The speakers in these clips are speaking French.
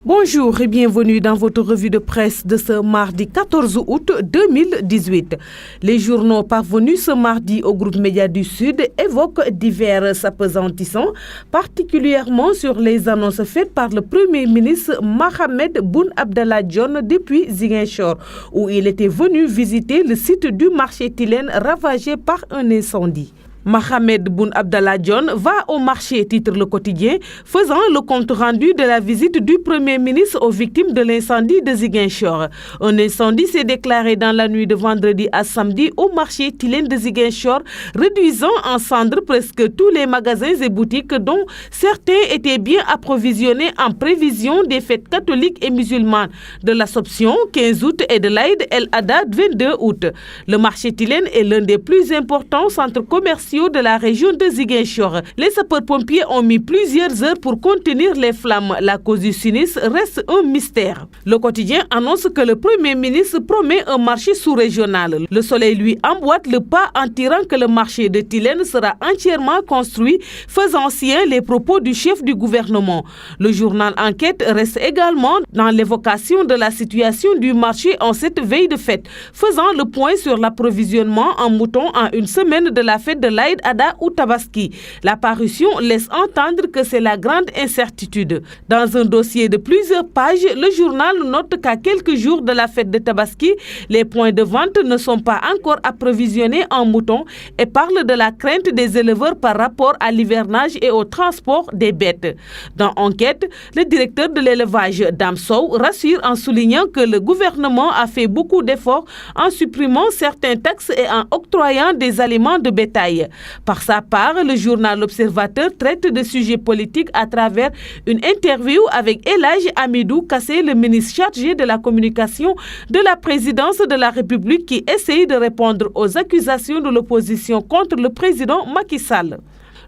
Bonjour et bienvenue dans votre revue de presse de ce mardi 14 août 2018. Les journaux parvenus ce mardi au groupe Média du Sud évoquent divers apesantissants, particulièrement sur les annonces faites par le Premier ministre Mohamed Boun Abdallah Dionne depuis Ziguinchor, où il était venu visiter le site du marché Tilène ravagé par un incendie. Mohamed Boun Abdallah Dionne va au marché, titre Le Quotidien, faisant le compte-rendu de la visite du Premier ministre aux victimes de l'incendie de Ziguinchor. Un incendie s'est déclaré dans la nuit de vendredi à samedi au marché Tilène de Ziguinchor, réduisant en cendres presque tous les magasins et boutiques dont certains étaient bien approvisionnés en prévision des fêtes catholiques et musulmanes de l'Assomption 15 août et de l'Aïd el-Adha 22 août. Le marché Tilène est l'un des plus importants centres commerciaux de la région de Ziguinchor. Les sapeurs-pompiers ont mis plusieurs heures pour contenir les flammes. La cause du sinistre reste un mystère. Le Quotidien annonce que le Premier ministre promet un marché sous-régional. Le Soleil lui emboîte le pas en tirant que le marché de Tilène sera entièrement construit, faisant sien les propos du chef du gouvernement. Le journal Enquête reste également dans l'évocation de la situation du marché en cette veille de fête, faisant le point sur l'approvisionnement en moutons en une semaine de la fête de l'Aïd el-Adha ou Tabaski. La parution laisse entendre que c'est la grande incertitude. Dans un dossier de plusieurs pages, le journal note qu'à quelques jours de la fête de Tabaski, les points de vente ne sont pas encore approvisionnés en moutons et parle de la crainte des éleveurs par rapport à l'hivernage et au transport des bêtes. Dans Enquête, le directeur de l'élevage, Dame Sow, rassure en soulignant que le gouvernement a fait beaucoup d'efforts en supprimant certaines taxes et en octroyant des aliments de bétail. Par sa part, le journal L'Observateur traite de sujets politiques à travers une interview avec El Hadji Hamidou Kassé, le ministre chargé de la communication de la présidence de la République, qui essaye de répondre aux accusations de l'opposition contre le président Macky Sall.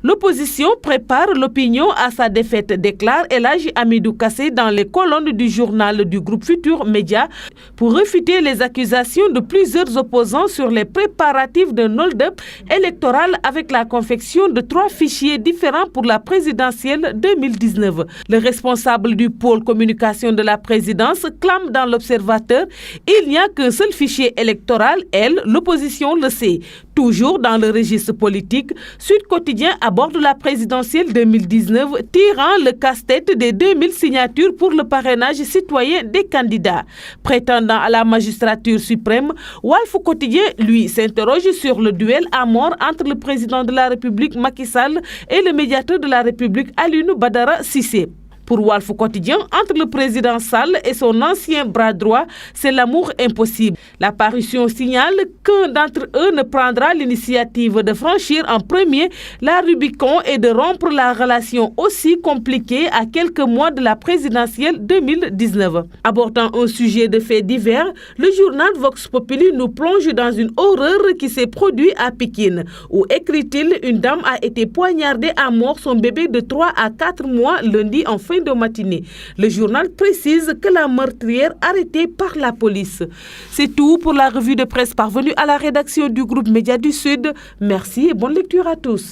L'opposition prépare l'opinion à sa défaite, déclare El Hadji Hamidou Kassé dans les colonnes du journal du groupe Futur Média pour réfuter les accusations de plusieurs opposants sur les préparatifs d'un hold-up électoral avec la confection de 3 fichiers différents pour la présidentielle 2019. Le responsable du pôle communication de la présidence clame dans l'Observateur: il n'y a qu'un seul fichier électoral, l'opposition le sait. Toujours dans le registre politique, Sud Quotidien aborde la présidentielle 2019, tirant le casse-tête des 2000 signatures pour le parrainage citoyen des candidats. Prétendant à la magistrature suprême, Walf Quotidien, lui, s'interroge sur le duel à mort entre le président de la République Macky Sall et le médiateur de la République Alioune Badara Cissé. Pour Walf Quotidien, entre le président Sall et son ancien bras droit, c'est l'amour impossible. La parution signale qu'un d'entre eux ne prendra l'initiative de franchir en premier la Rubicon et de rompre la relation aussi compliquée à quelques mois de la présidentielle 2019. Abordant un sujet de faits divers, le journal Vox Populi nous plonge dans une horreur qui s'est produite à Pikine, où, écrit-il, une dame a été poignardée à mort son bébé de 3 à 4 mois lundi en fin de matinée. Le journal précise que la meurtrière arrêtée par la police. C'est tout pour la revue de presse parvenue à la rédaction du groupe Média du Sud. Merci et bonne lecture à tous.